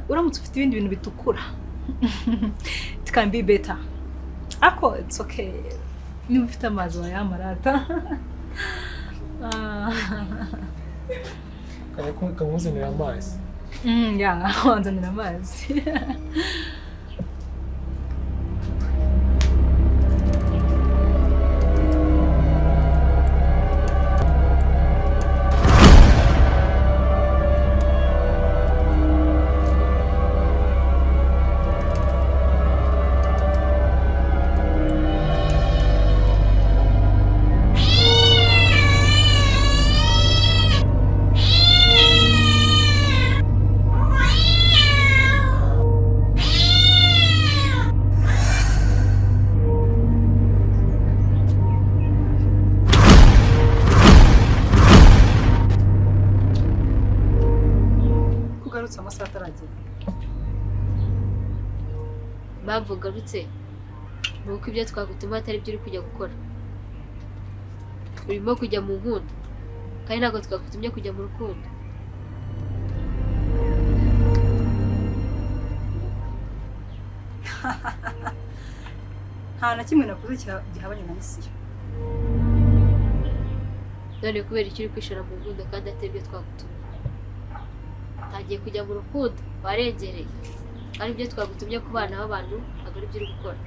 uramutse ufite ibindi bintu bitukura it can be better. Ako it's okay. Niba ufite amazi wayamarata. Kaya ko kamuzanira amazi. Yeah, wanzanira amazi. Bavuga rutse nuko ibyo twagutuma atari byo uri kujya gukora. Urimo kujya mu nkunda kandi ntabwo twagutumye kujya mu rukundo. Nta na kimwe nakoze gihabanye na misiyo. None kubera icyo uri kwishora mu nkunda kandi atari byo twagutumye. Tagiye kujya mu rukundo warengereye. Ari byo twagutumye ku bana b'abantu ntabwo ari byo uri gukora.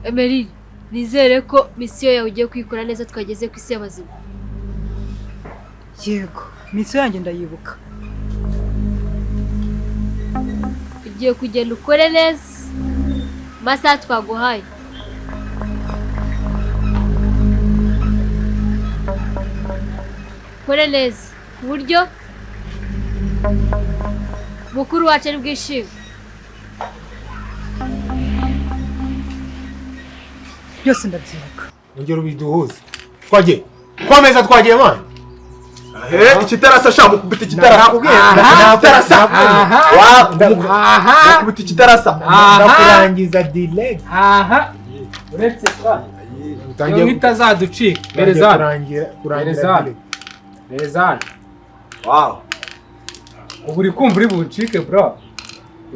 Emery, nizere ko misiyo yawe ugiye kwikora neza twageze ku isi y'abazima. Yego, misiyo yanjye ndayibuka. Ugiye kugenda ukore neza masaha twaguhaye. Kore neza ku buryo mukuru wacu ari bwishime. Byose ndabyibuka. Ngero biduhuze. Twagiye. Kwameza twagiye mwana. Ikitarasa sha mukubita ikitarasa. Ikitarasa. Mukubita ikitarasa. Ndakurangiza delay. Uretse kwa. Utangiye nkitazaducika. Berezana. Wow. Ubu uri kumva uri bucike bro.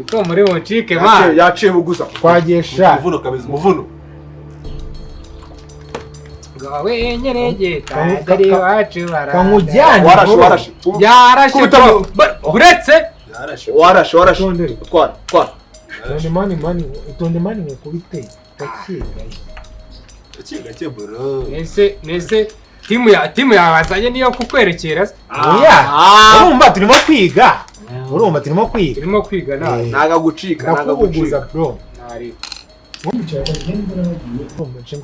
Iko muri bucike ma. Yaciye bugusa. Twagiye sha. Muvuno kabeza muvuno. Gawe nyerenge tagari wacu bara. Kamujyane. Warashe. Yarashe. Uretse. Warashe. Twara. Tonde mani ngukubite. Gake bro. Nese timu yabazanye niyo kukwerekera. Urumva turimo kwiga. Turimo kwiga nawe. Naga gucika. Bro. Nari. Ngo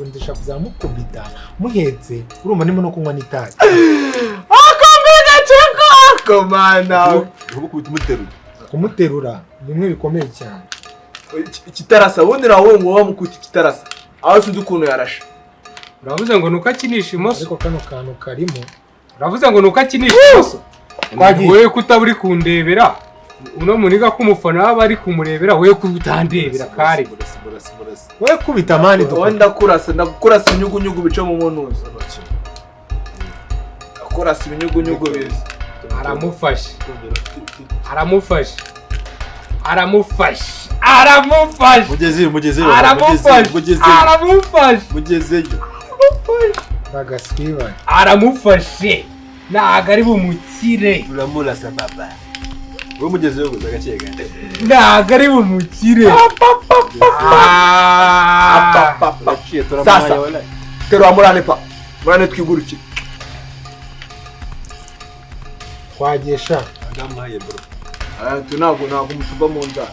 ndishaka kuzamukubita muhetse urumva ndimo no kunywa n'itabi. Akomeza cyako komana. Kumuterura bimwe bikomeye cyane. Ikitarasa wundi nawe ngo wamukuta ikitarasa. Aho sinzi ukuntu yarashe. Uravuze ngo nuko akinisha imoso. Ariko kano kantu karimo. Uravuze ngo nuko akinisha imoso. Wewe kutaburi kundebera. Uno muniga kumufana aba ari kumurebera wewe kubitandebera kare. Wewe kubita mani Wenda kurasa inyugunyugu bice mu munuzo. Kurasa ibinyugunyugu bize. Aramufashe. Mugezeyo. Bagasiba. Aramufashe. Naga ari bumukire. Uramurasa baba. Wewe mugezeyo gusa gake gake. Naga ari bumukire. Sasa. Terwa murane pa. Murane twigurukire. Kwagesha. Agamaye bro. tu ntabwo mutuva mu nzara.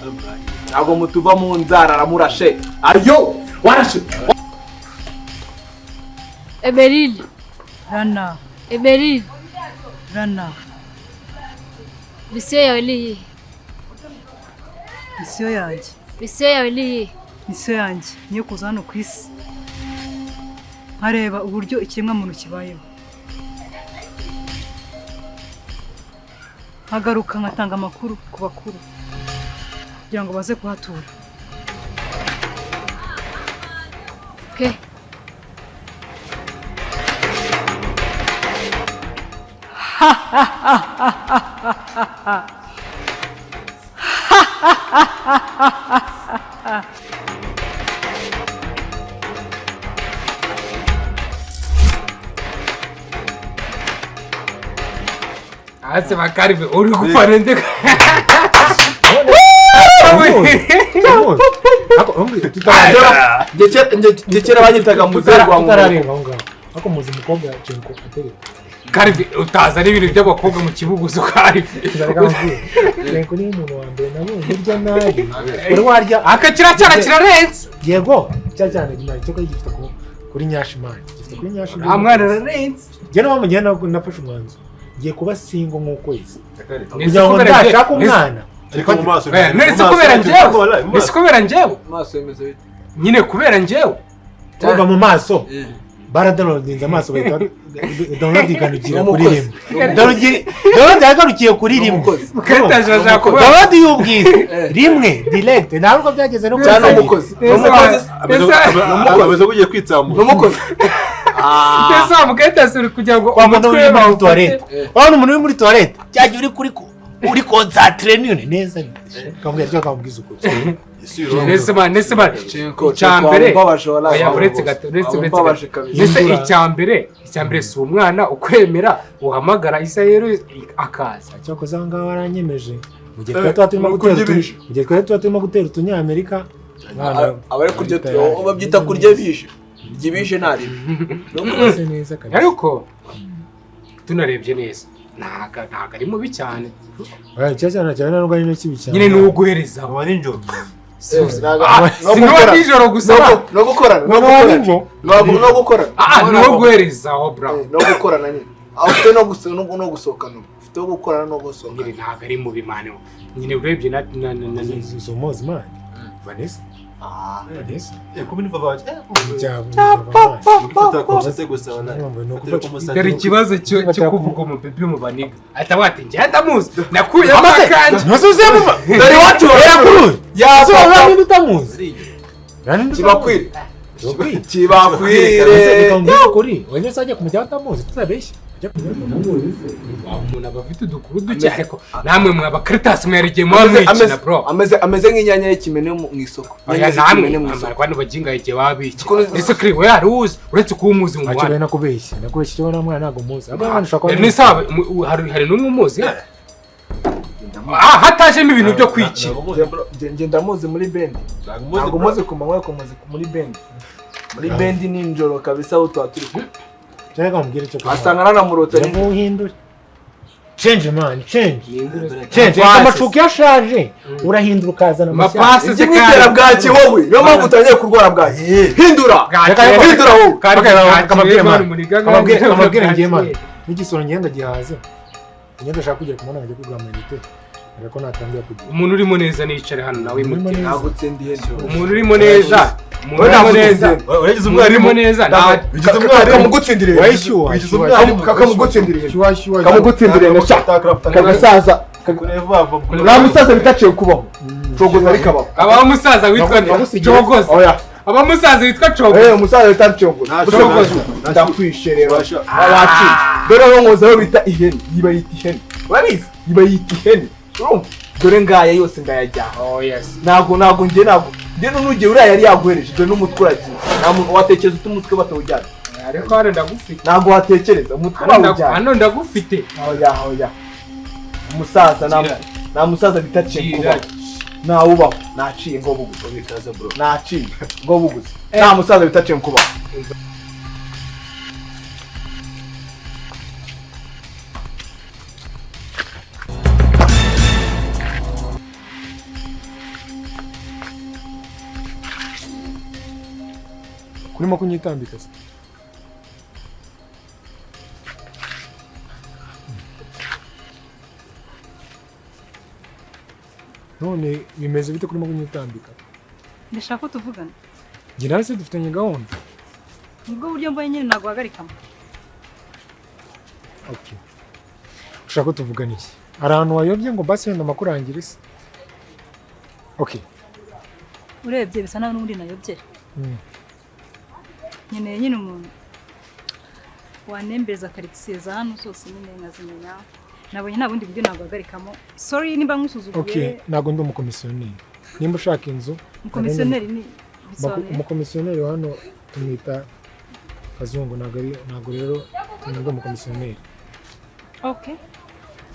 Ntabwo mutuva mu nzara aramurashe. Ayo warashe. Emerine. Rana. Emerine. Rana. Misiyo yawe ni iyihe? Misiyo yanjye. Misiyo yawe ni iyihe? Misiyo yanjye niyo kuza hano ku isi nkareba uburyo ikiremwamuntu kibayeho, nkagaruka nkatanga amakuru ku bakuru kugira ngo baze kuhatura. Okay. Ase bakaribe uri gufana ndeka. Ndekera banyitaga muzerwa mu tararenga aho ngaho. Ako muzi umukobwa yacenko atereka. Karibe utaza n'ibintu by'abakobwa mu kibuguzo karibe. Renko ni umuntu wa mbere nabonye burya nabi. Uri warya Akakira cyane kirarenze. yego cyane gimari cyo gifite kuri Nyashimani. Gifite kuri Nyashimani. Amwana ararenze. Je no bamugiye nafashe umwanzo. Ngiye kuba singo nkuko isi. Nese Kugira ngo kubera ndashaka umwana. Ariko mu maso. Nese kubera njyewe. Nese kubera njyewe. maso yemeze bite. Nyine kubera njyewe. Kuba mu maso. Baradownloadinze amaso bahita downloadinga kuri rimwe. Download yagarukiye kuri rimwe. Ketaje aza kuba. Download y'ubwiza rimwe direct ntabwo byageze no Cyane umukozi. Abaza kugiye kwitsamura. N'umukozi. Pesa muketaje uri kugira ngo umuntu uri muri toilette. Wabona umuntu uri muri toilette cyagiye uri concentrate none neza. Kambwira cyo kambwiza uko. Nese icyambere oya uretse gato nese icyambere si umwana ukwemera uhamagara isa rero akaza cyakoze ngaho waranyemeje mu gihe twari turimo gutera utunyamerika abari kurya babyita kurya bije byibije nari nuko neza kabisa ariko tunarebye neza ntago ari mubi cyane cyane nubwo ari no kibi cyane nyine nuguhereza Aba ninjoro. Sinwa nijoro gusa no gukorana no guhereza aho bra no gukorana nyine afite no gusohokana ufite gukorana no gusohokana nyine ntago ari mubi mane nyine urebye na Somozi man Vanessa Vanessa Kuba niva baje. cyabo Kufata gusa wana. dore ikibazo cyo kuvuga mu bebe mu baniga atabati njye ndamuzi nakuye amakanje nasuze mu dore wacu yakuru yazo utamuzi kibakwire kuri wenye sajya kumujya utamuzi tutabeshya umuntu aba afite udukuru duke ariko namwe mwaba Caritas mwerege mwamwikina bro ameze nk'inyanya y'ikimene mu isoko aya namwe abantu baginga igihe babica ese kuri we yaruzi uretse kuba umuzi mu Acho mwana nakubeshya cyo na mwana ntago muzi abana ushaka ni sabe hari n'umwe umuzi hatajemo ibintu byo kwikira nge ndamuzi muri bendi ntabwo muzi ku manywa ko muzi muri bendi ninjoro kabisa utwa turi cyangwa mbwira cyo asanga nanamurota ni muhindure change man change amacuki yashaje urahindura ukazana mapasi se kera bwaki wowe niyo mpamvu utangiye kurwara bwaki hindura wowe amabwire ngiye man n'igisoro ngenda gihaze ngenda shaka kujya kumona najya kugura amayinite ariko natangiye kugira umuntu urimo neza nicare hano nawe muti ntabwo tsendiye umuntu urimo neza Uragize umwarimu neza bigize umwarimu kamugutsindiriye wayishyuha kamugutsindiriye kagasaza nta musaza bitaciye kubaho cogoza ariko abaho abaho umusaza witwa cogoza oya aba musaza witwa cogoza umusaza witwa cogoza ndakwishye rero abaci dore aho nkozaho bita ihene yiba yita ihene urabizi yiba yita ihene dore ngaya yose ndayajyana ntabwo njye n'ugiye uriya yari yaguhereje dore n'umutwe uragiye nta muntu watekereza uti umutwe batawujyana ariko hano ndagufite ntabwo watekereza umutwe bawujyana hano ndagufite oya umusaza nta musaza bitaciye kubaho ntawubaho naciye ngo buguze naciye ngo buguze nta musaza bitaciye kubaho kurimo kunyitambika se none bimeze bite kurimo kunyitambika ndashaka ko tuvugana njye nawe se dufitanye gahunda nibwo buryo mbaye nyine naguhagarikamo okay ushaka ko tuvugana iki hari ahantu wayobye ngo basi wenda amakurangire se okay urebye bisa naho n'ubundi nayobye nyine umuntu wanembereza karitsiye za hano zose nyine nkazimenya nabonye nta bundi buryo naguhagarikamo sorry nimba nkusuzuguye okay ntago ndi umukomisiyoneri nimba ushaka inzu umukomisiyoneri ni bisobanuye umukomisiyoneri hano tumwita Kazungu ntago rero ndi umukomisiyoneri okay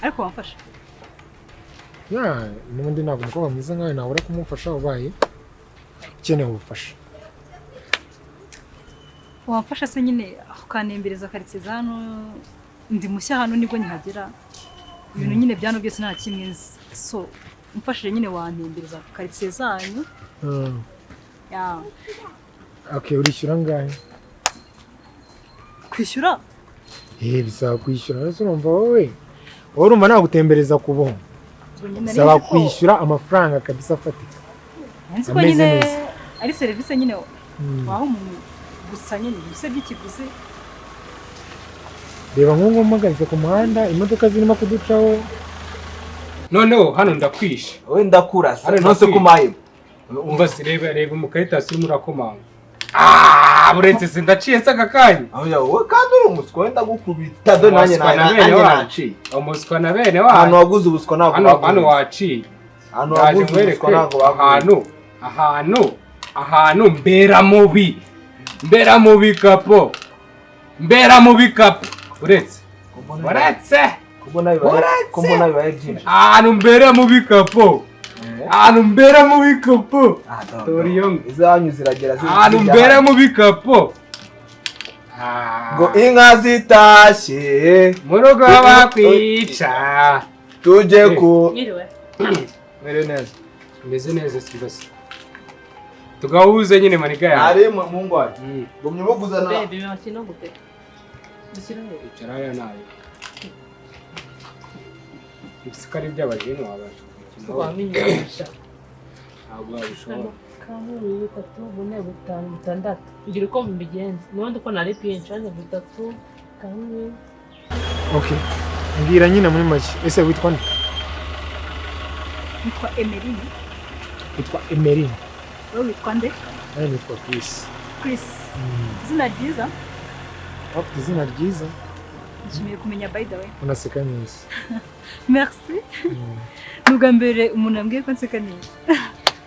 ariko wamfasha n'ubundi ntabwo umukobwa mwiza nkawe nabura kumufasha ubaye ukeneye ubufasha wamfasha se nyine ukanembereza karitsiye za hano ndi mushya hano nibwo nkihagera ibintu nyine byano byose nta kimwe nzi so umfashije nyine wantembereza karitsiye zanyu okay urishyura ngahe kwishyura bisaba kwishyura rero urumva wowe urumva nagutembereza ku buntu bisaba kwishyura amafaranga kabisa afatika nzi ko nyine ari serivisi nyine waho umuntu gusa nyine ibise by'ikiguzi reba nk'ubu mpagaze ku muhanda imodoka zirimo kuducaho noneho hano ndakwishe wowe ndakurasa nose kumaye umva se reba umukaritasi urimo urakomanga burenze se ndaciye se aka kanya wowe kandi uri umuswa wenda gukubita do nanjye naciye umuswa na bene wacu ahantu waguze ubuswa ntabwo hano waciye ahantu waguze ubuswa ntabwo waguze ahantu mbera mubi kapo uretse kubona bibaye byinshi ahantu mbera mubi kapo izanyu ziragera ahantu mbera mubi kapo ngo inka zitashye mu rugo bakwica tujye ku mere neza meze neza sibase tugahuze nyine maniga yawe ari mu ngwari gumye buguzana bebe makino gute dushyiraho icaraya nayo ibisikari by'abajene wabasha twamenyesha ntabwo wabishobora kamwe bitatu bune butanu bitandatu ngira uko mbigenza n'ubundi ko nari kwinshanya bitatu kamwe okay mbwira nyine muri make ese witwa nde nitwa Emeline witwa Emeline wowe witwa nde nitwa Chris izina ryiza ufite izina ryiza nshimiye kumenya by the way unaseka neza merci nubwa mbere umuntu ambwiye ko nseka neza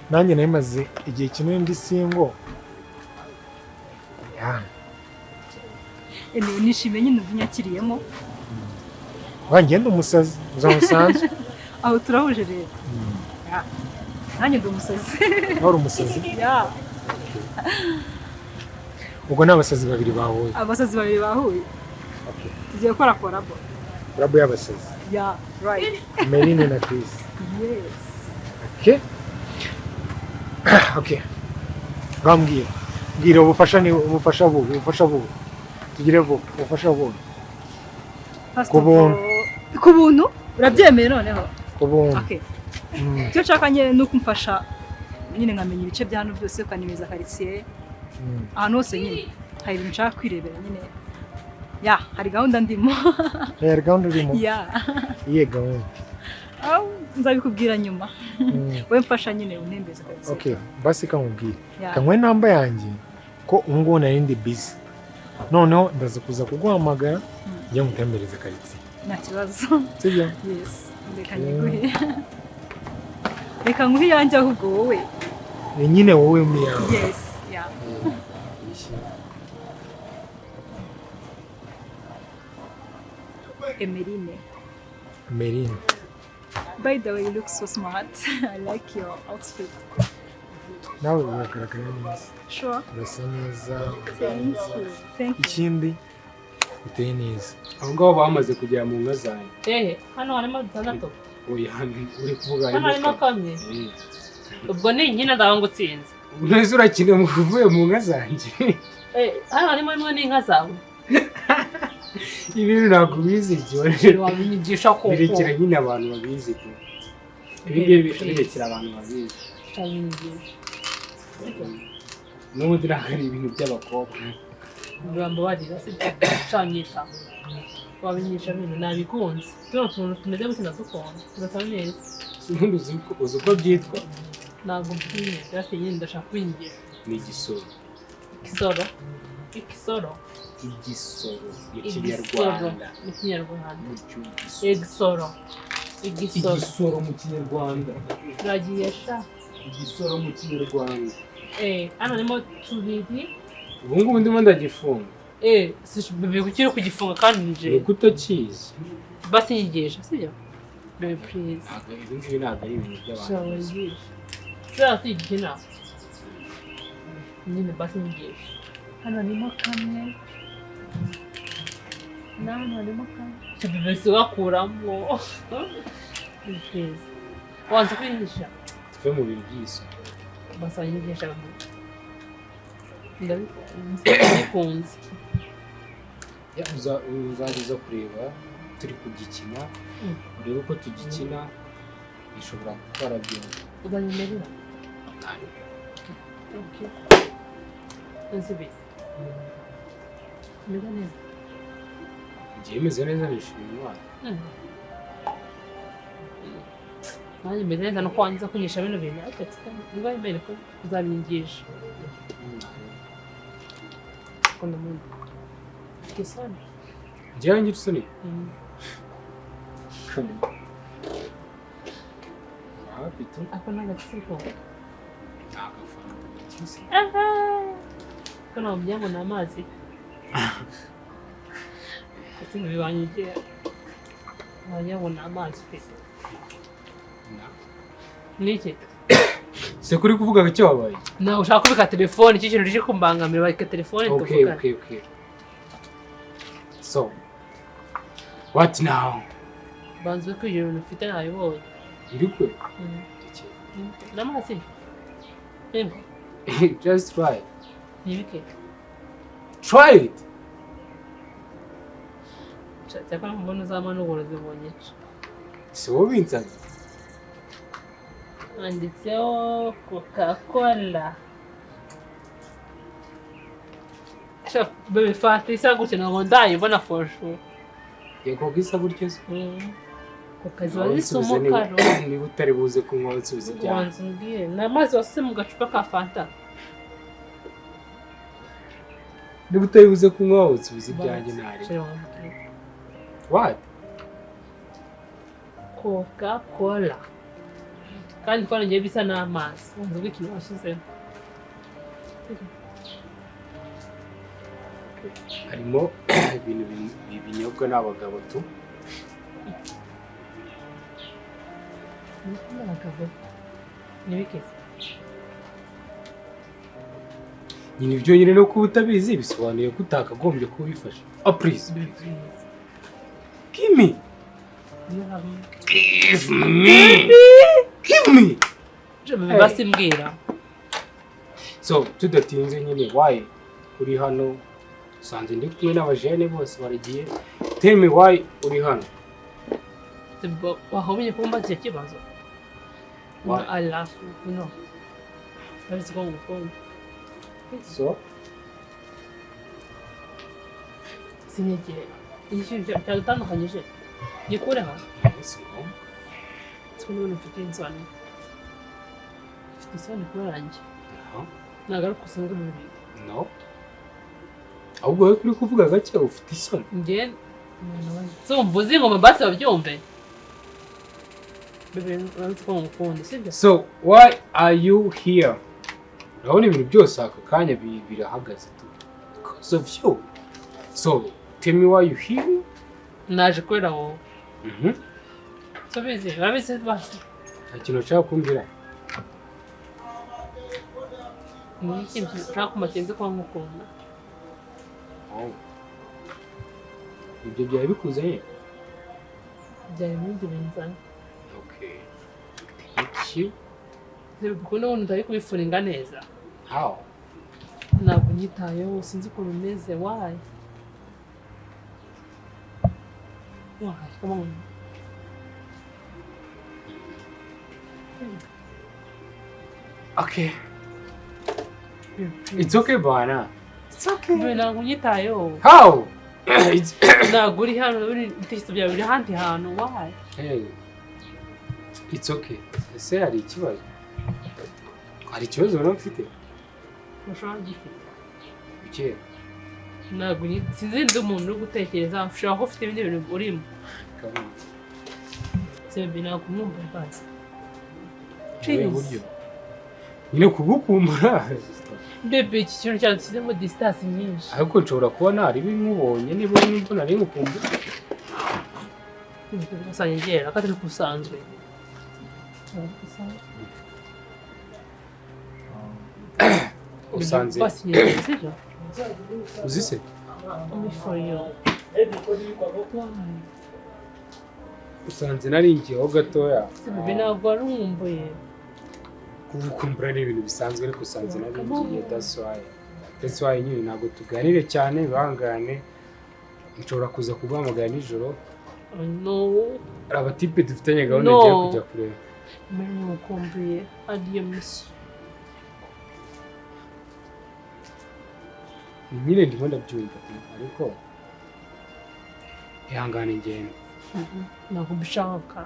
nanjye namaze igihe kimwe ndi single nishimiye nyine ubunyakiriyemo wangenda umusazi uzamusanzwe aho turahuje rero nanjye ndi umusazi uri umusazi ubwo ni abasazi babiri bahuye tugiye gukora korabo y'abasazi right Emeline na Chris yes okay mbwira ubufasha bubu tugire vuba ubufasha bubu ku buntu urabyemeye noneho ku buntu okay icyo nshaka nyine ni ukumfasha nyine nkamenya ibice bya hano byose ukanimeza karitsiye ahantu hose nyine hari ibintu nshaka kwirebera nyine hari gahunda ndimo hari gahunda urimo iye gahunda nzabikubwira nyuma wowe mfasha nyine unembeza karitsiye okay basi kamubwira kanywe namba yanjye ko ngubu nari ndi busy noneho ndaza kuza kuguhamagara njye ngutembereza karitsiye nta kibazo sibyo yes reka nguhe iyanjye ahubwo wowe nyine wowe umwiyawe yes Emeline. By the way, you look so smart. I like your outfit. Nawe uragaragara neza. Sure. Urasa neza. Thank you. Ikindi uteye neza. Aho ngaho bamaze kugera mu nka zanyu. Hano harimo bitandatu. Oya uri kuvuga hano harimo kamwe. Ubwo ni nyine ndaho ngutsinze. Unaweza urakina muvuye mu nka zanjye. Hano harimo imwe n'inka zawe. Ibintu ntabwo bizi byo. Wabinyigisha ko. Birekera nyine abantu babizi ko. Ibingibi birekera abantu babizi. N'ubundi ntabwo ari ibintu by'abakobwa. Urambabarira se cyanyita. Wabinyigisha ibintu nabikunze. Tuno tuntu tumeze gutya dukunda. Turasa neza. Ubundi uzi uko byitwa? Ntabwo mbizi. Cyase nyine ndashaka kwinjira. Ni igisoro. Igisoro. Igisoro. Igisoro mu Kinyarwanda. Mu Kinyarwanda. Igisoro. Igisoro mu Kinyarwanda. Turagiye sha. Igisoro mu Kinyarwanda. Hano harimo tubiri. Ubu ngubu ndimo ndagifunga. Bebe ukiri kugifunga kandi nje. Ni utakizi. Basi nyigisha sibyo? Bebe please. Ibi ngibi ntabwo ari ibintu by'abantu. Shawangisha. Sasa tujina. Nyine basi nyigisha. Hano harimo kamwe. Hano harimo kamwe. Bebe sigakuramo. Please. Wanze kwihisha. Tuve mu bintu by'isi. Basa nyigisha mu. Ndabikunze. Uzageza kureba turi kugikina urebe uko tugikina bishobora gutwara byinshi. Uzanyemerera? Okay. Nzibi. Meze neza. Ngiye meze neza nishimiye Imana. Nanjye meze neza no kwangiza kunyisha bino bintu ariko niba imbere ko uzabinyigisha. Kondo mundo. Kisani. Njyewe ngira isoni. Bitu. Ako n'agatsiko. Nagafana. Kono mujyango n'amazi. Ati bibanyigiye. Wajyango n'amazi pe. Niki? Se kuri kuvuga ngo icyo wabaye. Na ushaka kubika telefone iki kintu rije kumbangamira barika telefone tuvuga. Okay. So, what now? Banzwe kwigira ibintu ufite nabibonye. Ndikwe? N'amazi. Embo. Just try. Nibike. Try it. Cyakora mbona zamana uborozi bonye. Si wowe binsabye. Anditseho Coca-Cola. Chef, bebe fata isa gukina ngo ndayibona for sure. Yego gisa buryo se. Kukazi wazisoma karo. Niba utari buze kunywa unsubiza ibyawe. Wanze mbwire. N'amazi wase mu gacupa ka Fanta. Niba utari buze kunywa unsubiza ibyanjye ntari. What? Coca-Cola. Kandi kwa ngiye bisa n'amazi. Wanze ubw'ikintu washizeho. Harimo ibintu binyobwa n'abagabo tu. N'abagabo. Nibike. Nyine ibyo nyine no kuba utabizi bisobanuye ko utakagombye kubifasha. Oh please. Give me. Give me. Basi mbwira. So tudatinze nyine why uri hano sanze ndi kumwe n'abajene bose baragiye. Tell me why uri hano. Wahobye kumba cyo kibazo. I love you, no. Let's go. So sinigera ishyushye cyatandukanyije gikureho twone mfite insani kurangi nagaruka usanga mu bibi no ahubwo wowe kuri kuvuga gake ufite isoni nge so mvuze ngo mabasi babyumve bebe uranzi ko mukunda sibyo. So why are you here? Urabona ibintu byose aka kanya birahagaze tu because of you. So tell me why you here? Naje kwera wowe. So bizi babizi basi nta kintu nshaka kumbwira. ni ikintu nshaka kumakenze kwa mukunda. Ibyo byari bikuzanye? Byari bindi binzanye. Okay. Thank you. Dukunda umuntu utari kubifuringa neza. How? ntabwo nyitayeho sinzi ukuntu umeze why come on Okay. It's okay, bana. It's okay. ntabwo nyitayeho How? ntabwo uri hano ibitekerezo byawe biri ahandi hantu why Hey. It's okay. Ese hari ikibazo? Hari ikibazo wari ufite? ntushobora gifite Bike. ntabwo sinzi ndi umuntu uri gutekereza ushobora kuba ufite ibindi bintu urimo Kabone. sebi ntabwo mwumva rwose Buryo. Nyine kugukumbura. bebe iki kintu cyadushyizemo distance nyinshi Ariko nshobora kuba nari bimubonye niba n'imvura nari ngukumbura. Kusanyegera katari kusanzwe Usanze. Basinyegera sibyo Uzi se? for you Usanze nari ngiyeho gatoya. bebe ntabwo wari umwumbuye Kugukumbura ni ibintu bisanzwe ariko usanze nari ngiye that's why nyine ntabwo tuganire cyane bangane. Nshobora kuza kuguhamagara nijoro. no Hari abatipe dufitanye gahunda No. ngiye kujya kureba. mbere mukumbuye ariyo misi Nyine ndimo ndabyumva ariko ihangane ngende. ntabwo mbishaka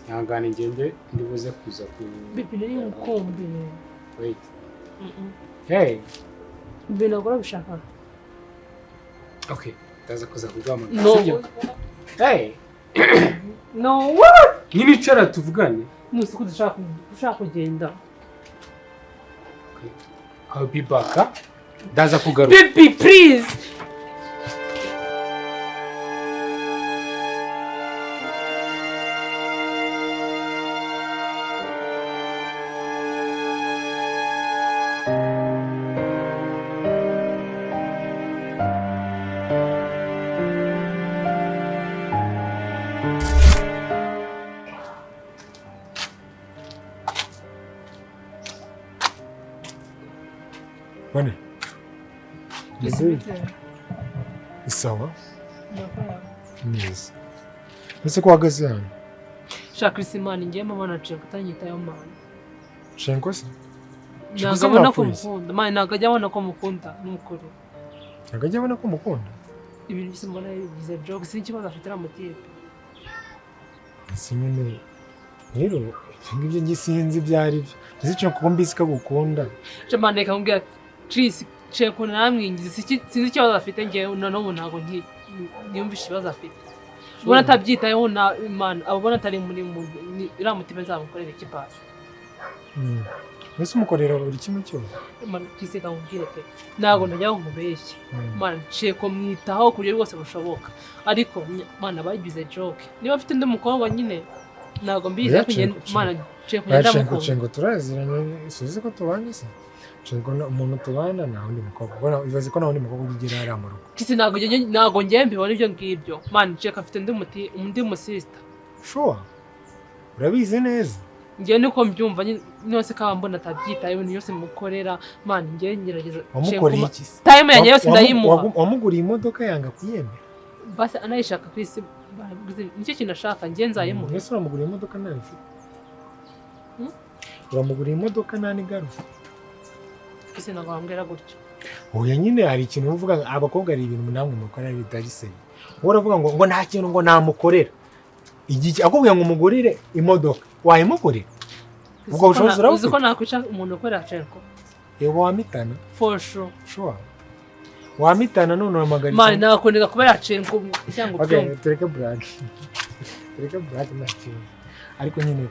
Ihangane ngende ndibuze kuza ku bebe nari mukumbuye wait. Hey. bebe ntabwo urabishaka Okay. Ndaza kuza kuguhamagara. no Sibyo? Hey. no what Nyine icara tuvugane. nusi ko ushaka kugenda I'll be back. Huh? Ndaza kugaruka. bebe please Bane. Ese isawa neza. Ese ko wahagaze hano? shaka isimani ngiye mama naciye kutanyitayo mama Shenko se? ntabwo abona ko mukunda mani ntabwo ajya abona ko mukunda n'ukuri Ntabwo ajya abona ko mukunda? ibintu byose mbona bigize joke sinzi ikibazo afite aramutipe Ese nyine rero ibyo ngibyo sinzi ibyo ari byo. Ese cyo kuko mbisi ko gukunda. jamani reka nkubwira Chris cheko namwingize sinzi ikibazo afite ngewe noneho ntabwo ntiyumvishe ikibazo afite ubona atabyitayeho na imana abona atari muri iriya mutima nzamukorera iki pasi Ese umukorera buri kimwe cyose? imana Chris reka nkubwire pe ntabwo najya nkubeshya mana cheko mwitaho ku buryo bwose bushoboka ariko mana bagize joke niba afite undi mukobwa nyine ntabwo mbizi ariko mana cheko ndamukunda Shenko turaziranye suzi ko tubanye se? Shenko umuntu tubana na undi mukobwa. Bona ibaze ko na undi mukobwa ugira ari mu rugo. Chris ntabwo ngiye mbibona ibyo ngibyo mana cheko afite undi musista Sure. Urabizi neza. ngiye niko mbyumva nose kaba mbona atabyitayeho ibintu byose mukorera man ngiye ngerageza Wamukoreye iki se? time yanjye yose ndayimuha Wamuguriye imodoka yanga kuyemera? basi anayishaka Chris nicyo kintu ashaka ngiye nzayimuha Ese uramuguriye imodoka nawe ufite? Uramuguriye imodoka nta n'igaruka? Chris ntabwo wambwira gutyo Oya nyine hari ikintu uvuga abakobwa ari ibintu namwe mukora bitari se. Wowe uravuga ngo nta kintu ngo namukorera. Igiki akubwiye ngo umugurire imodoka wayimugurira? Ubwo bushobozi urabuze? uzi ko nakwica umuntu ukorera Cheko Wamitana? for sure Sure. Wamitana none uramagariza. man nakundika kubera Cheko cyangwa Okay, byumva tureke brag. Tureke brag na kintu. Ariko nyine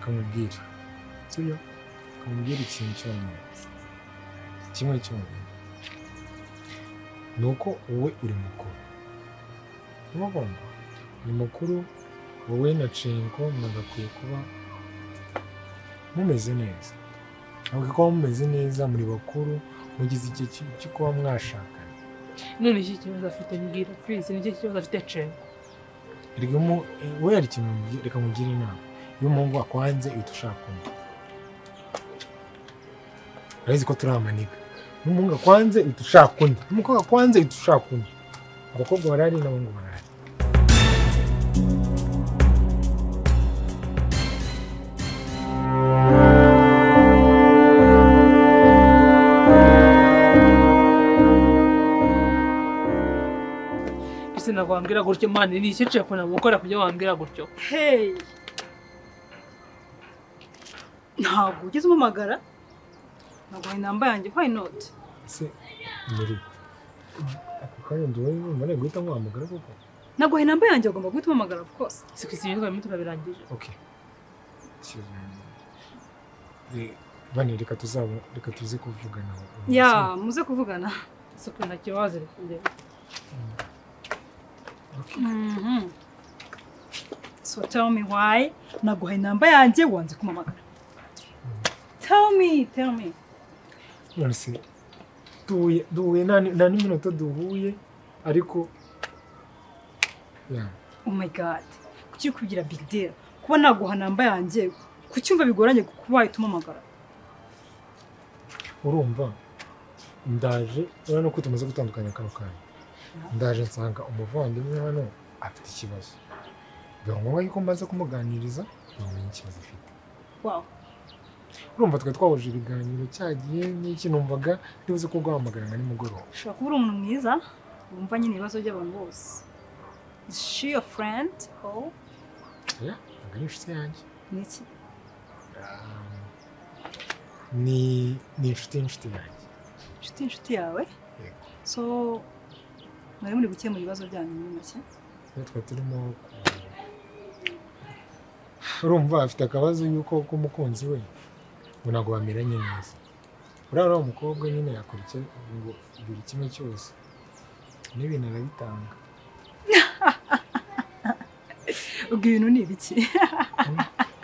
kamubwira. Sibyo? Kamubwira ikintu cyonyine. Kimwe cyonyine. Nuko wowe uri mukuru. Urumva? Ni mukuru wowe na Chenko mwagakwiye kuba mumeze neza. Ahubwo kuba mumeze neza muri bakuru mugize igihe cyo kuba mwashakana. none iki kibazo afite mbwira Chris nicyo kibazo afite Cheko We hari ikintu reka mugire inama. Iyo umuhungu akwanze uhita ushaka undi. urazi ko turamaniga n'umuhungu akwanze uhita ushaka undi n'umukobwa akwanze uhita ushaka undi abakobwa barahari n'abahungu barahari. ese ntabwo wambwira gutyo mani ni iki nshaka gukora kugira ngo wambwira gutyo. Hey, ntabwo ugeze umumagara ntabwo inamba yanjye why not? Se muri ako kanya nduwe mare guhita nkwamagara koko ntabwo inamba yanjye agomba guhita umumagara of course. si kwisi ibintu twari turabirangije. okay bani reka tuze kuvugana. Ya muze kuvugana. siko nta kibazo rero. So tell me why naguha inamba yanjye wanze kumamagara. Tell me. Nonese duhuye nta n'iminota duhuye ariko oh my god kuki kugira big deal kuba naguha namba yanjye kucyumva bigoranye kuba wahita umamagara. urumva ndaje urabona ko tumaze gutandukanya kano kanya ndaje nsanga umuvandimwe hano afite ikibazo biba ngombwa yuko mbaza kumuganiriza nkamenya ikibazo afite. Wow, urumva twe twahuje ibiganiro cyagiye n'iki numvaga ndibuze ko guhamagara nka nimugoroba. ushobora kuba uri umuntu mwiza wumva nyine ibibazo by'abantu bose. Is she your friend? Oh, ntabwo ari inshuti yanjye niki? ni inshuti yanjye. Inshuti yawe? Yego. So mwari muri gukemura ibibazo byanyu muri make? twe turimo urumva afite akabazo yuko k'umukunzi we ngo ntabwo bameranye neza. uriya umukobwa nyine yakora ngo buri kimwe cyose n'ibintu arabitanga. ubwo ibintu ni ibiki?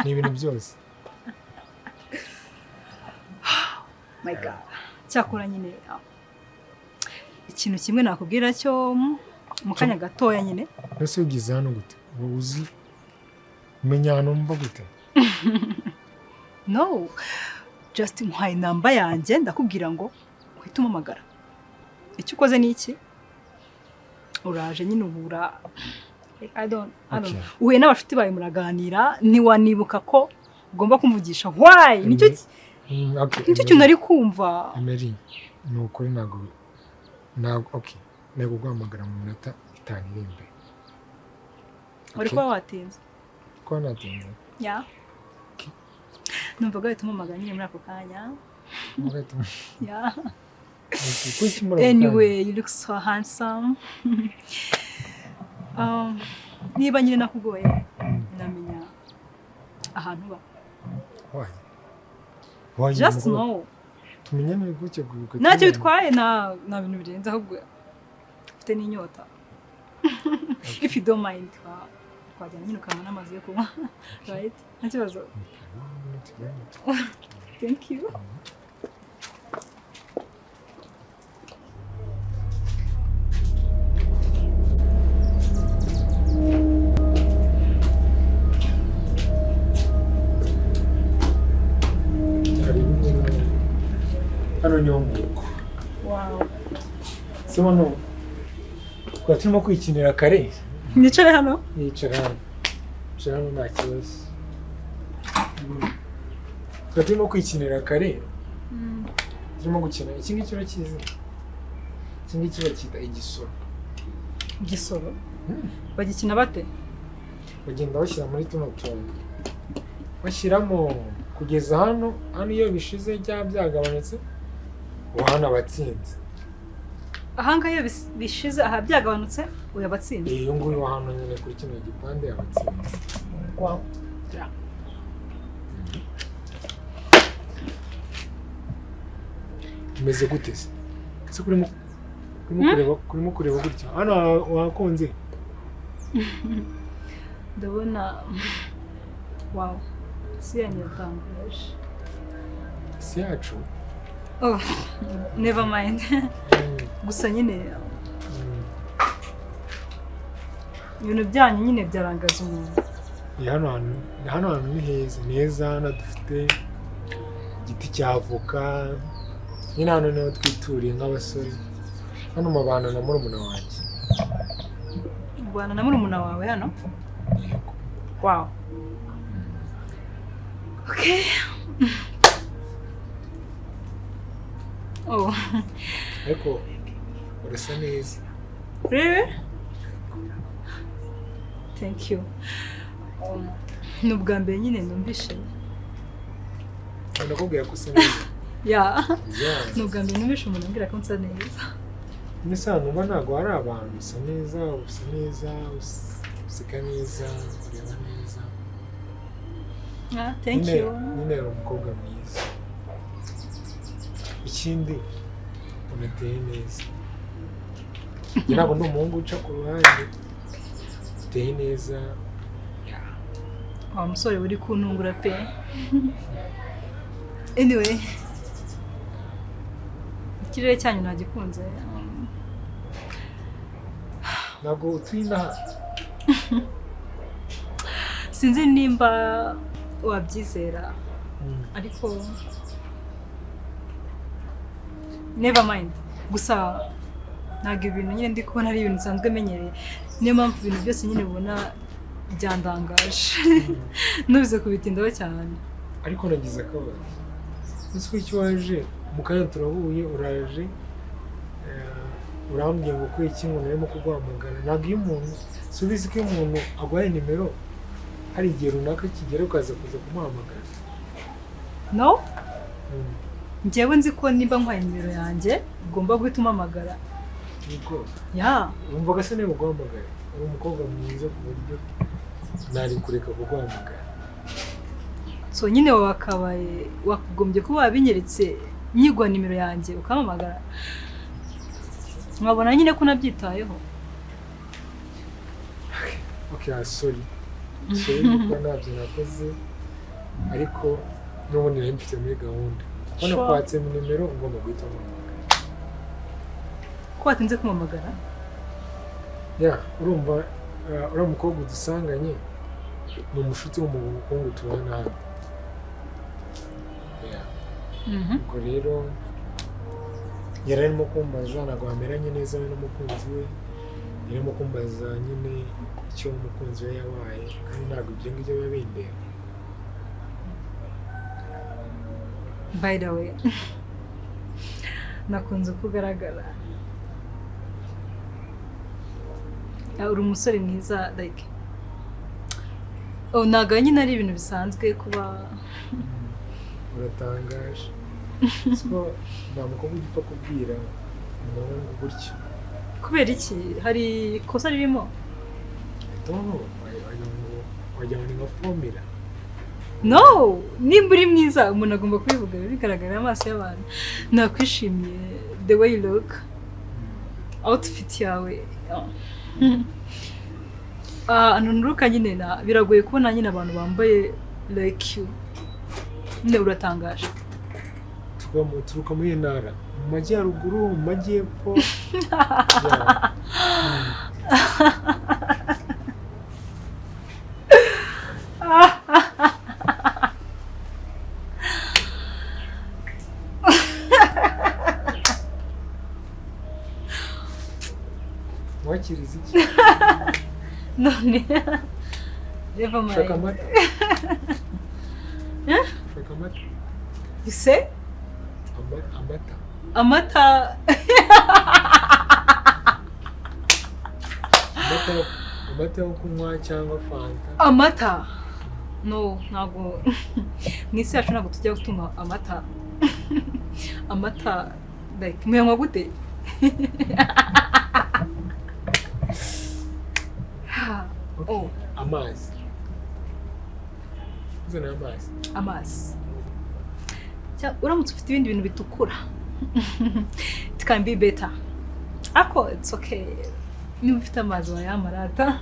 ni ibintu byose. My god, cyakora nyine ikintu kimwe nakubwira cyo mu kanya gatoya nyine. Ese ugize hano gute? Wowe uzi umenya hano mba gute? No, just nkwaye namba yanjye ndakubwira ngo uhite umamagara. Icyo ukoze ni iki? Uraje nyine ubura I don't know. Uhuye n'abashuti bawe muraganira ntiwanibuka ko ugomba kumvugisha. Why? Nicyo kintu ari kumva. Emery, ni ukuri ntabwo okay. Nego guhamagara mu minota 5 iri imbere. Uri kuba watinze? Ko natinze? Ya. Numvaga umamagara nyine muri ako kanya. Ya. Anyway, you look so handsome. Niba nyine nakugoye namenya ahantu ba. Why? Just know. Tumenyane gutya guruka. Ntacyo bitwaye na bintu birenze ahubwo ufite n'inyota. If you don't mind twajyana nyine ukanywa n'amazi yo kunywa. Right? Nta kibazo. Thank you. Hano nyongo. Wow. Sema no. Kwa turimo kwikinira kare. Nicare hano? Yicara hano. Yicara hano nta kibazo. Kwa turimo kwikinira kare. Turimo gukina. Iki ngiki urakizi? Iki ngiki bakita igisoro. Igisoro? Bagikina bate? Bagenda bashyira muri tuno tuntu. Bashyiramo kugeza hano iyo bishize byagabanutse. Wahana batsinze. Ahanga iyo bishize aha byagabanutse uyabatsinze. Iyo nguyu wahano nyine kuri kino gipande yabatsinze. Wow. Meze gute se? Se kurimo kureba gutya. Hano wakunze. Ndabona wow. Si yanyatangaje. Si yacu. Oh, never mind. Gusa nyine ibintu byanyu nyine byarangaza umuntu. Hano ni heza. Neza hano dufite igiti cya avoka, nyine hano niho twituriye nk'abasore hano mubana na murumuna wanjye. ubana na murumuna wawe hano? Wow. Okay. Oh. ariko urasa neza. Really? Thank you. Ni ubwa mbere nyine numvishe. Ndakubwira ko usa neza. Yeah. Ni ubwa mbere numvishe umuntu ambwira ko nsa neza. Nisa numva ntabwo hari abantu usa neza, usa neza, useka neza, ureba neza. Thank you. Nyine uri umukobwa mwiza. Ikindi unateye neza. Ntabwo ndi umuhungu uca ku ruhande. Uteye neza. Wa musore uri kuntungura pe. Anyway. Ikirere cyanyu nagikunze. Ntabwo uturinda. Sinzi nimba wabyizera. Ariko never mind. Gusa ntabwo ibintu nyine ndi kubona ari ibintu nsanzwe menyereye. Niyo mpamvu ibintu byose nyine ubona byandangaje. Nubize kubitindaho cyane. Ariko nagize akabazo. Ese icyo waje mu kanya turahuye uraje urambwiye ngo ko iki ngo narimo kuguhamagara. Ntabwo iyo umuntu subizi ko iyo umuntu agwaye nimero hari igihe runaka kigera ukaza kuza kumuhamagara. No? Njyewe nzi ko niba nkwaye nimero yanjye ugomba guhita umpamagara. Niko? Ya. Wumvaga se niba uguhamagara uri umukobwa mwiza ku buryo nari kureka kuguhamagara. So nyine wakagombye kuba wabinyeretse nyigwa nimero yanjye ukampamagara. Mwabona nyine ko nabyitayeho. Okay, sorry. Kuko ntabyo nakoze ariko n'ubundi nari mfite muri gahunda. Ubona kwatse mu nimero ugomba guhita umpamagara. Ko watinze kumpamagara? Urumva uriya mukobwa udusanganye ni umushuti w'umuhungu tubana hano. Ubwo rero yari arimo kumbaza ntabwo bameranye neza we n'umukunzi we. Yari arimo kumbaza nyine icyo umukunzi we yabaye kandi ntabwo ibyo ngibyo biba bindeba. By the way, nakunze kugaragara. Uri umusore mwiza like. Ntabwo nyine ari ibintu bisanzwe kuba. Uratangaje. Siko nta mukobwa ugipfa kubwira umuhungu gutyo. Kubera iki? Hari ikosa ririmo? Wagira ngo ni nka formula. No! Nimba uri mwiza umuntu agomba kubivuga bigaragara amaso y'abantu. Nakwishimiye the way you look. Outfit yawe. Nuruka nyine biragoye kubona nyine abantu bambaye like you. Nyine uratangaje. Turuka muri ntara mu majyaruguru, mu majyepfo. Wakiriza iki? None. Never mind. Shaka amata. Shaka amata. You say? Amata. Amata. Amata yo kunywa cyangwa fanta. Amata. No, ntabwo. Mwisi yacu ntabwo tujya gutuma amata. Amata like mwenywa gute? Oh, amazi. Uzana amazi. Amazi. Uramutse ufite ibindi bintu bitukura. It can be better. Ako, it's okay. Niba ufite amazi wayamarata.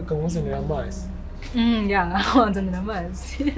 Kamuzanira amazi. Wanzanira amazi.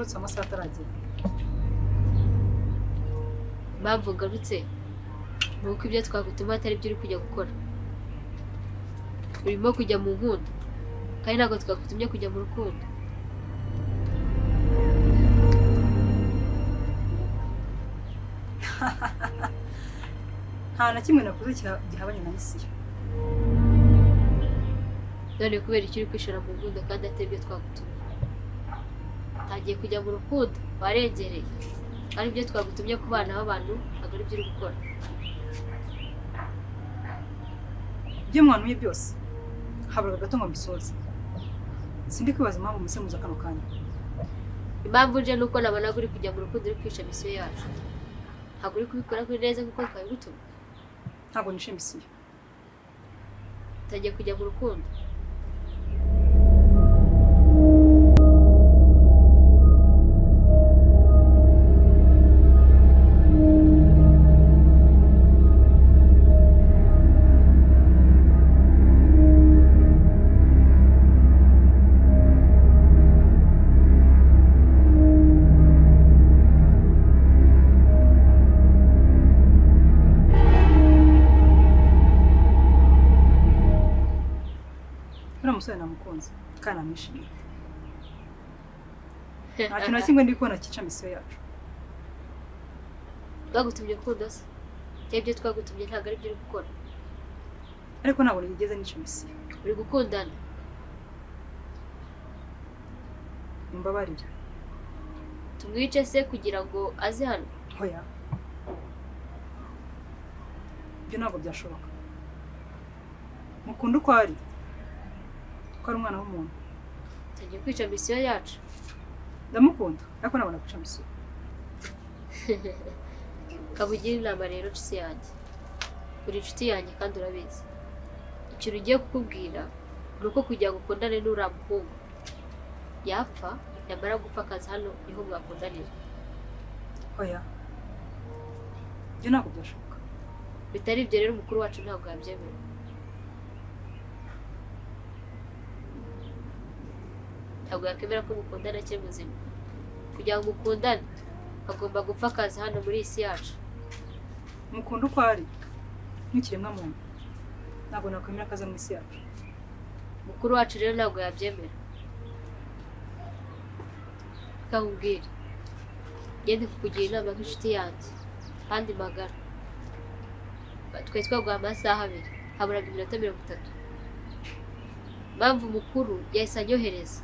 ugarutse amasaha ataragera. impamvu ugarutse ni uko ibyo twagutuma atari byo uri kujya gukora. Urimo kujya mu nkundo kandi ntabwo twagutumye kujya mu rukundo. Nta na kimwe nakoze gihabanye na misiyo. None kubera icyo uri kwishora mu nkundo kandi atari byo twagutumye. Utagiye kujya mu rukundo warengereye kandi ibyo twagutumye ku bana b'abantu ntabwo ari byo uri gukora. Ibyo mwanuye byose haburaga gato ngo mbisoze. Sindi kwibaza impamvu musemuza kano kanya. Impamvu nje nuko nabonaga uri kujya mu rukundo uri kwisha misiyo yacu. Ntabwo uri kubikora kuri neza kuko twabigutumye. Ntabwo nishe misiyo. Utagiye kujya mu rukundo. Umusore namukunze kandi namwishimiye. Nta kintu na kimwe ndi kubona cyica misiyo yacu. Twagutumye urukundo se? Ibyo twagutumye ntabwo ari byo uri gukora. Ariko ntabwo nigeze nica misiyo. Uri gukundana. Mumbabarira. Tumwice se kugira ngo aze hano? Hoya. Ibyo ntabwo byashoboka. Mukunda uko ari. Ko ari umwana w'umuntu. Tugiye kwica misiyo yacu. Ndamukunda ariko nabona kwica misiyo. Kabugira inama rero nshuti yanjye. Uri inshuti yanjye kandi urabizi. Ikintu ugiye kukubwira ni uko kugira ngo ukundane n'uriya muhungu yapfa yamara gupfa akazi hano niho mwakundanira. Oya. Ibyo ntabwo byashoboka. Bitari ibyo rero umukuru wacu ntabwo yabyemera. Ntabwo yakemera ko mukundana akiri muzima. Kugira ngo mukundane agomba gupfa akazi hano muri isi yacu. Mukunda uko ari nk'ikiremwa muntu. Ntabwo nakwemera akaza mu isi yacu. Mukuru wacu rero ntabwo yabyemera. Kamubwira. Ngende kukugira inama nk'inshuti yanjye kandi magara. Twari twaguha amasaha 2 haburaga iminota 30. Impamvu mukuru yahise anyohereza.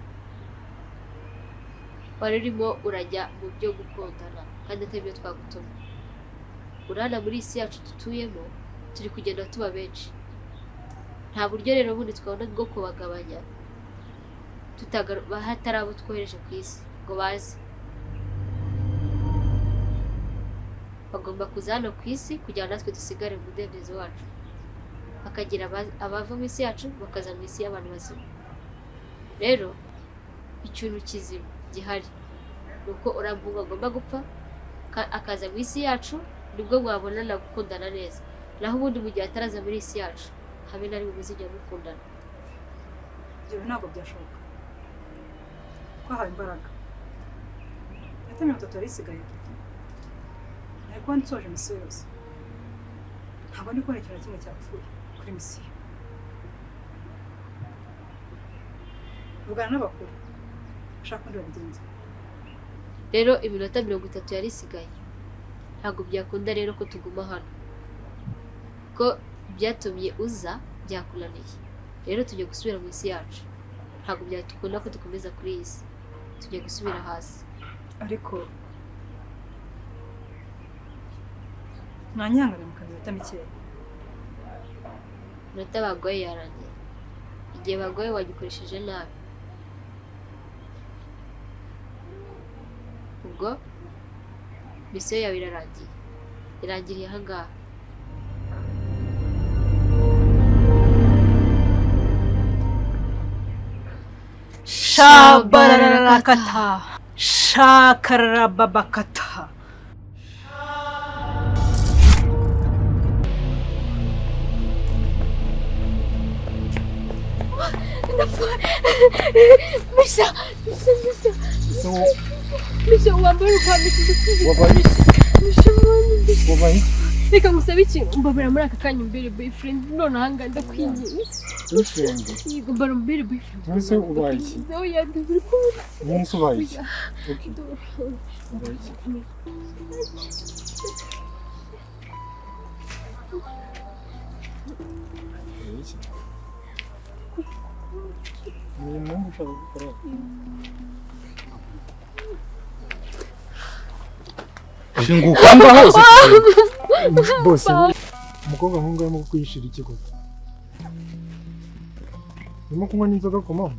Wari urimo urajya mu byo gukundana kandi atari byo twagutumye. Urana muri isi yacu tutuyemo turi kugenda tuba benshi. Nta buryo rero bundi twabona bwo kubagabanya hatari abo twohereje ku isi ngo baze. Bagomba kuza hano ku isi kugira ngo natwe dusigare mu mudendezo wacu. Hakagira abava mu isi yacu bakaza mu isi y'abantu bazima. Rero ikintu kizima gihari nuko urambuga agomba gupfa akaza mu isi yacu nibwo mwabonana gukundana neza. Naho ubundi mu gihe ataraza muri isi yacu habe nari muzijya gukundana. Ibyo ntabwo byashoboka. Ko hari imbaraga. Ate 30 yari isigaye. Ariko nsoje misiyo yose. Ntabwo ndi kubona ikintu kimwe cyapfuye kuri misiyo. Ugana n'abakuru. Ushaka undi wabigenza. Rero iminota 30 yari isigaye. Ntabwo byakunda rero ko tuguma hano. Ko byatumye uza byakunaniye. Rero tujye gusubira mu isi yacu. Ntabwo byatukunda ko dukomeza kuri iyi si. Tujye gusubira hasi. Ariko mwanyangana mukaminota mikeya. Iminota bagoye yarangiye. Igihe bagoye wagikoresheje nabi. Ubwo misiyo yawe irarangiye. Irangiriye aha ngaha. Shabarararakata. Shakarababakata. Misha, Misha, wambaye ukwambikije wabaye Misha, mwana. wabaye Reka ngusabe ikintu mbabara muri aka kanya umbere boyfriend none ahanga ndakwinginze. boyfriend Yego mbara umbere boyfriend. Mbese ubaye iki? Zo yadubira ko. umunsi ubaye iki? Okay. shinguka ngaho bose umukobwa nk'ungu arimo kwishira ikigo urimo kunywa n'inzoga ku mama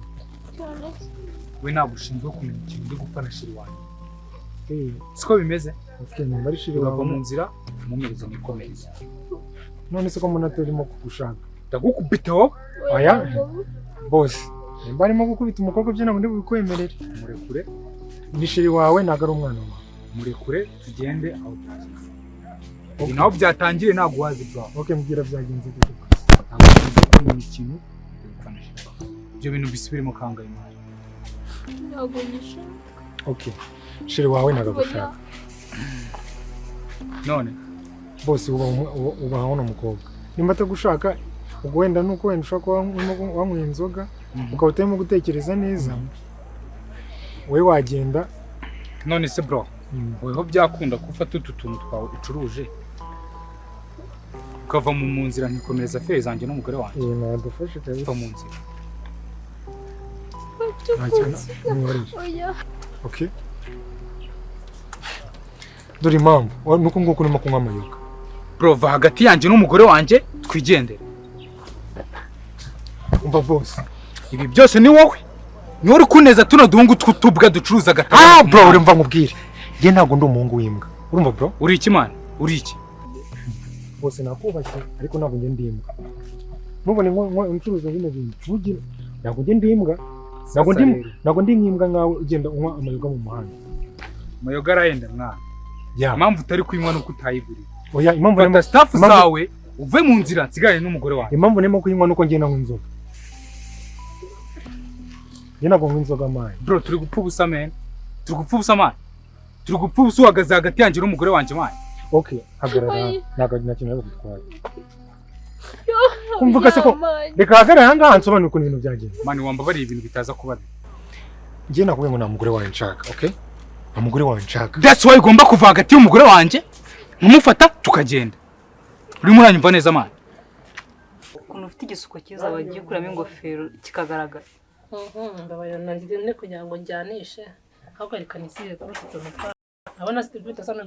we ntabwo ushinzwe kumenya ikintu ndi gupfa na shiri wanjye eh siko bimeze okay ni bari shiri urava mu wawe nzira umumereza mikomereza none se ko mbona turimo kugushaka ndagukubita wowe aya bose nimba arimo gukubita umukobwa byo ntabwo ndi bukwemerere murekure ni shiri wawe ntabwo ari umwana wawe murekure tugende aho tugiye naho byatangiye ntabwo wazi bwawe okay mbwira byagenze gute ntabwo ushinzwe kumenya ikintu ndi gupfa na shiri wawe ibyo bintu bisubiremo kangahe imana Ntabwo nisha. okay shiri wawe ntabwo agushaka none bose ubaha uno mukobwa nimba atagushaka ubwo wenda nuko wenda ushobora kuba wanyweye inzoga ukaba utarimo gutekereza neza wowe wagenda none se bro weho byakunda ko ufata utu tuntu twawe ucuruje ukava mu nzira ntikomereza feri zanjye n'umugore wanjye nadufashe kabisa uva mu nzira Oya. okay dore impamvu nuko nguko urimo kunywa amayoga bro va hagati yanjye n'umugore wanjye twigendere umva bose ibi byose ni wowe ni uri kuneza tuno duhungu tw'utubwa ducuruza gatatu bro urumva nkubwire njye ntabwo ndi umuhungu w'imbwa urumva bro uri iki man uri iki bose nakubashye ariko ntabwo njye ndi imbwa ntubone ncuruza bino bintu ntugire ntabwo njye ndi imbwa ntabwo ndi nk'imbwa nkawe ugenda unywa amayoga mu muhanda amayoga arahenda mwana impamvu utari kuyinywa nuko utayiguriye oya impamvu fata staff zawe uve mu nzira nsigare n'umugore wanjye impamvu nemo kuyinywa nuko njye nanywa inzoga njye ntabwo nywa inzoga mani bro turi gupfa ubusa man turi gupfa ubusa man turi gupfa ubusa uhagaze hagati yanjye n'umugore wanjye man okay hagarara ntabwo nta kintu ari gutwara kumvuga se ko reka hagarara aha ngaha nsobanure ukuntu ibintu byagenze mani wambabariye ibintu bitaza kuba njye nakubwiye ngo nta mugore wawe nshaka okay nta mugore wawe nshaka that's why ugomba kuva hagati y'umugore wanjye nkumufata tukagenda urimo uranyumva neza mani ukuntu ufite igisuko cyiza wagiye kuramo ingofero kikagaragara ndabaye nanjye kugira ngo njyanishe ahubwo reka nisize kuri utu tuntu abona sitibita sana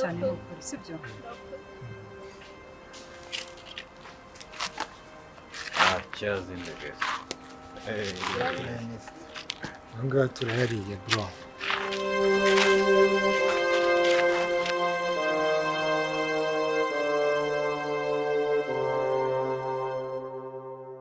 cyane ni ukuri sibyo Cheers in the guest. Hey. ahangaha turayariye bro